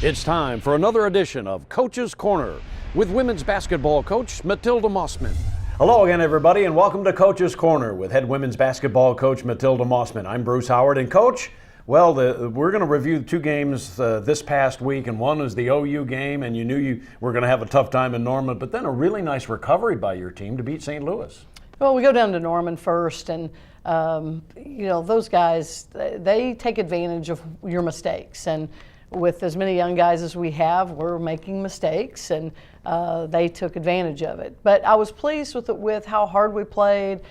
It's time for another edition of Coach's Corner with women's basketball coach Matilda Mossman. Hello again, everybody, and welcome to Coach's Corner with head women's basketball coach Matilda Mossman. I'm Bruce Howard, and Coach, well, we're going to review two games this past week, and one was the OU game, and you knew you were going to have a tough time in Norman, but then a really nice recovery by your team to beat St. Louis. Well, we go down to Norman first, and those guys, they take advantage of your mistakes, and with as many young guys as we have, we're making mistakes, and they took advantage of it. But I was pleased with how hard we played.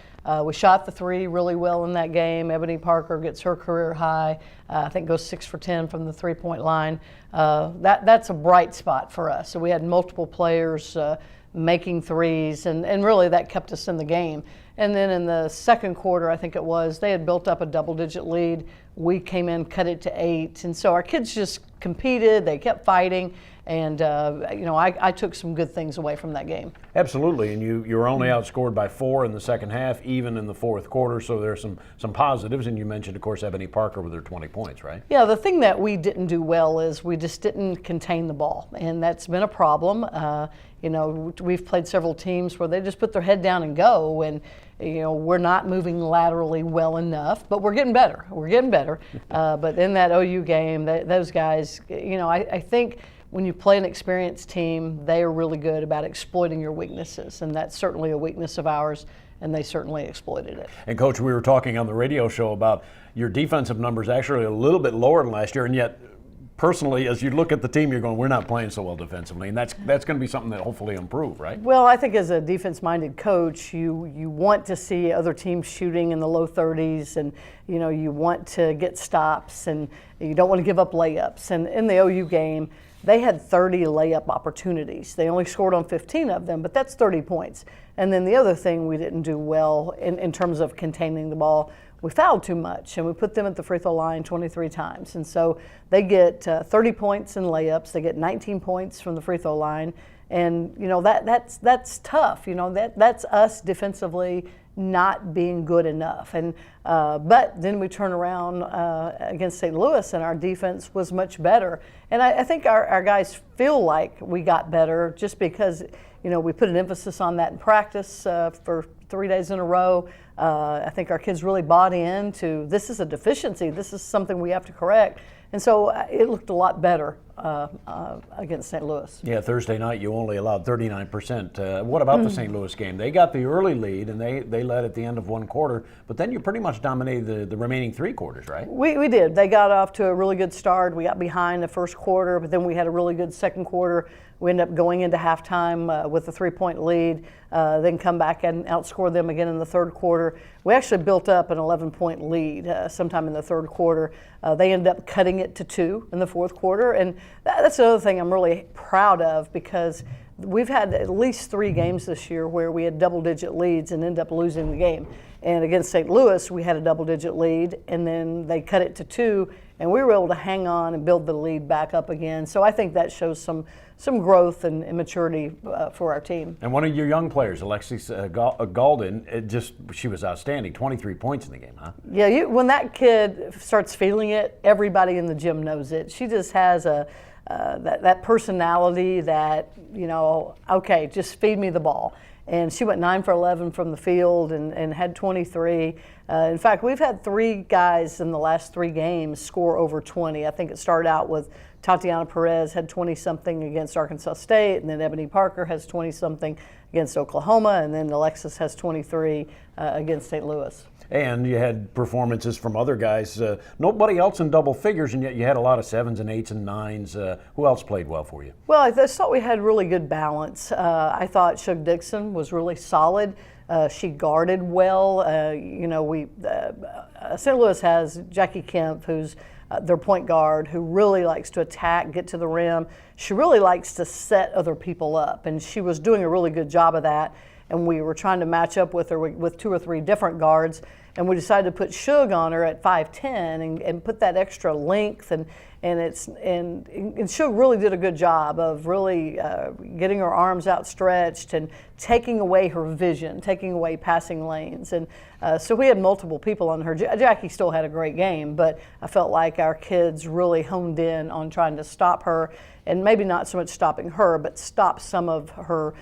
We shot the three really well in that game. Ebony Parker gets her career high. I think goes 6 for 10 from the three-point line. That's a bright spot for us. So we had multiple players making threes, and really that kept us in the game. And then in the second quarter, I think it was, they had built up a double-digit lead. We came in, cut it to 8, and so our kids just competed. They kept fighting, and I took some good things away from that game. Absolutely, and you were only outscored by 4 in the second half, even in the fourth quarter. So there's some positives, and you mentioned, of course, Ebony Parker with her 20 points, right? Yeah, the thing that we didn't do well is we just didn't contain the ball, and that's been a problem. We've played several teams where they just put their head down and go, and we're not moving laterally well enough, but we're getting better. We're getting better. But in that OU game, those guys, I think when you play an experienced team, they are really good about exploiting your weaknesses, and that's certainly a weakness of ours, and they certainly exploited it. And Coach, we were talking on the radio show about your defensive numbers actually a little bit lower than last year, and yet personally, as you look at the team, you're going, we're not playing so well defensively, and that's going to be something that hopefully improve, right? Well, I think as a defense-minded coach, you want to see other teams shooting in the low 30s, and you want to get stops, and you don't want to give up layups. And in the OU game, they had 30 layup opportunities. They only scored on 15 of them, but that's 30 points. And then the other thing we didn't do well in terms of containing the ball, we fouled too much, and we put them at the free throw line 23 times. And so they get 30 points in layups. They get 19 points from the free throw line. And, that's tough. That's us defensively not being good enough. And but then we turn around against St. Louis, and our defense was much better. And I think our guys feel like we got better just because, we put an emphasis on that in practice for 3 days in a row. I think our kids really bought into this is a deficiency. This is something we have to correct. And so it looked a lot better against St. Louis. Yeah, Thursday night you only allowed 39%. What about the St. Louis game? They got the early lead, and they led at the end of one quarter, but then you pretty much dominated the remaining 3 quarters, right? We did. They got off to a really good start. We got behind the first quarter, but then we had a really good second quarter. We ended up going into halftime with a 3-point lead, then come back and outscore them again in the third quarter. We actually built up an 11-point lead sometime in the third quarter. They ended up cutting it to 2 in the fourth quarter, and that's another thing I'm really proud of because we've had at least 3 games this year where we had double-digit leads and ended up losing the game. And against St. Louis, we had a double-digit lead, and then they cut it to 2, and we were able to hang on and build the lead back up again. So I think that shows some growth and maturity for our team. And one of your young players, Alexis Galden, she was outstanding. 23 points in the game, huh? Yeah, when that kid starts feeling it, everybody in the gym knows it. She just has that personality that, okay, just feed me the ball. And she went 9 for 11 from the field and had 23. In fact, we've had 3 guys in the last 3 games score over 20. I think it started out with Tatiana Perez had 20-something against Arkansas State, and then Ebony Parker has 20-something against Oklahoma, and then Alexis has 23 against St. Louis. And you had performances from other guys. Nobody else in double figures, and yet you had a lot of 7s and 8s and 9s. Who else played well for you? Well, I thought we had really good balance. I thought Shug Dixon was really solid. She guarded well. St. Louis has Jackie Kemp, who's their point guard, who really likes to attack, get to the rim. She really likes to set other people up, and she was doing a really good job of that. And we were trying to match up with her with 2 or 3 different guards. and we decided to put Shug on her at 5'10" and put that extra length, and Shug really did a good job of really getting her arms outstretched and taking away her vision, taking away passing lanes. And so we had multiple people on her. Jackie still had a great game, but I felt like our kids really honed in on trying to stop her, and maybe not so much stopping her, but stop some of her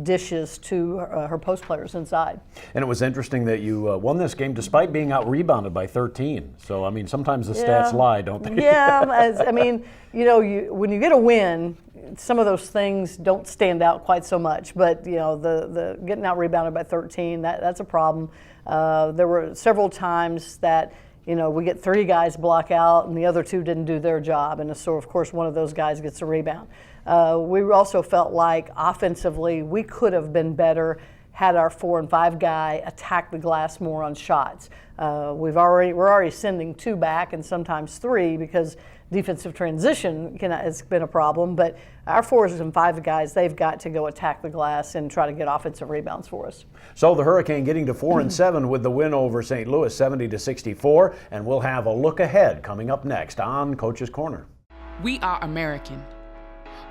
dishes to her post players inside. And it was interesting that you won this game despite being out-rebounded by 13. So, I mean, sometimes the stats lie, don't they? Yeah, I mean, when you get a win, some of those things don't stand out quite so much. But, the getting out-rebounded by 13, that's a problem. There were several times that we get 3 guys block out and the other 2 didn't do their job, and so of course one of those guys gets a rebound. We also felt like offensively we could have been better had our 4 and 5 guy attack the glass more on shots. We're already sending 2 back and sometimes 3 because defensive transition has been a problem, but our 4s and 5 guys, they've got to go attack the glass and try to get offensive rebounds for us. So the Hurricane getting to 4-7 with the win over St. Louis, 70-64, and we'll have a look ahead coming up next on Coach's Corner. We are American.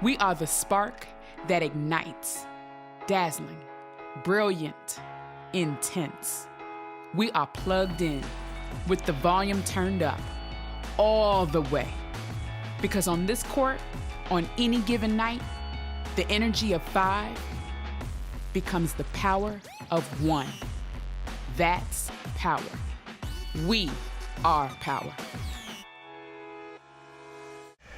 We are the spark that ignites, dazzling, brilliant, intense. We are plugged in with the volume turned up all the way. Because on this court, on any given night, the energy of 5 becomes the power of 1. That's power. We are power.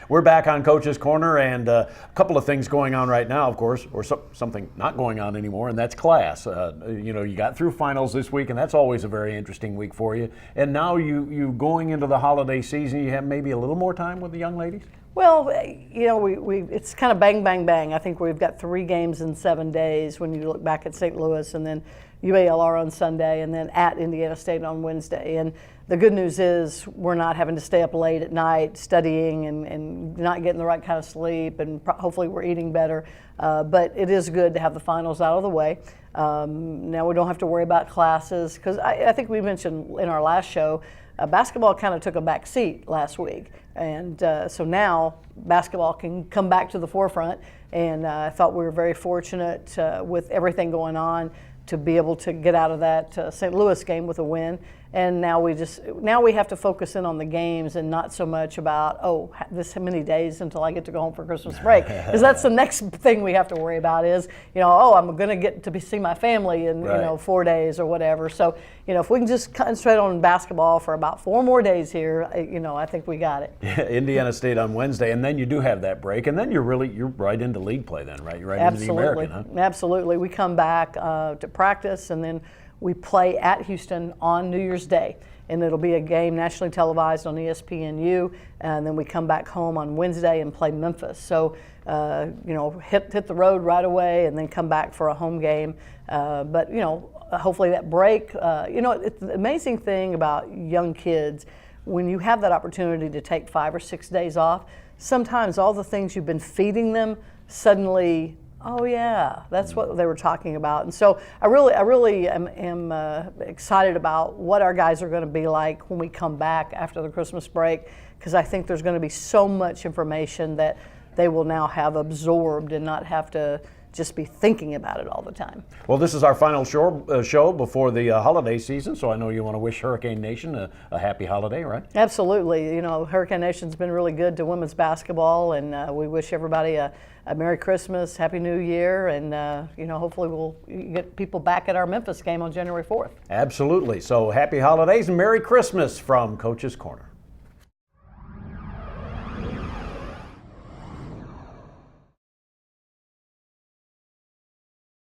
We're back on Coach's Corner, and a couple of things going on right now, of course, or something not going on anymore, and that's class. You got through finals this week, and that's always a very interesting week for you. And now you going into the holiday season, you have maybe a little more time with the young ladies? Well, it's kind of bang, bang, bang. I think we've got 3 games in 7 days when you look back at St. Louis, and then UALR on Sunday, and then at Indiana State on Wednesday. And the good news is we're not having to stay up late at night studying and not getting the right kind of sleep, and hopefully we're eating better. But it is good to have the finals out of the way. Now we don't have to worry about classes, because I think we mentioned in our last show, basketball kind of took a back seat last week. And so now basketball can come back to the forefront. And I thought we were very fortunate with everything going on to be able to get out of that St. Louis game with a win. And now we have to focus in on the games and not so much about, this many days until I get to go home for Christmas break. Because that's the next thing we have to worry about is, I'm going to get to see my family in, 4 days or whatever. So, if we can just concentrate on basketball for about 4 more days here, I think we got it. Yeah, Indiana State on Wednesday, and then you do have that break, and then you're right into league play then, right? You're right into the American, huh? Absolutely. We come back to practice, and then we play at Houston on New Year's Day, and it'll be a game nationally televised on ESPNU, and then we come back home on Wednesday and play Memphis. So, hit the road right away and then come back for a home game. But, hopefully that break, it's the amazing thing about young kids, when you have that opportunity to take 5 or 6 days off, sometimes all the things you've been feeding them suddenly, oh yeah, that's what they were talking about. And so I really am excited about what our guys are going to be like when we come back after the Christmas break, because I think there's going to be so much information that they will now have absorbed and not have to just be thinking about it all the time. Well, this is our final show before the holiday season, so I know you want to wish Hurricane Nation a happy holiday, right? Absolutely. Hurricane Nation's been really good to women's basketball, and we wish everybody a Merry Christmas, Happy New Year, and hopefully we'll get people back at our Memphis game on January 4th. Absolutely. So happy holidays and Merry Christmas from Coach's Corner.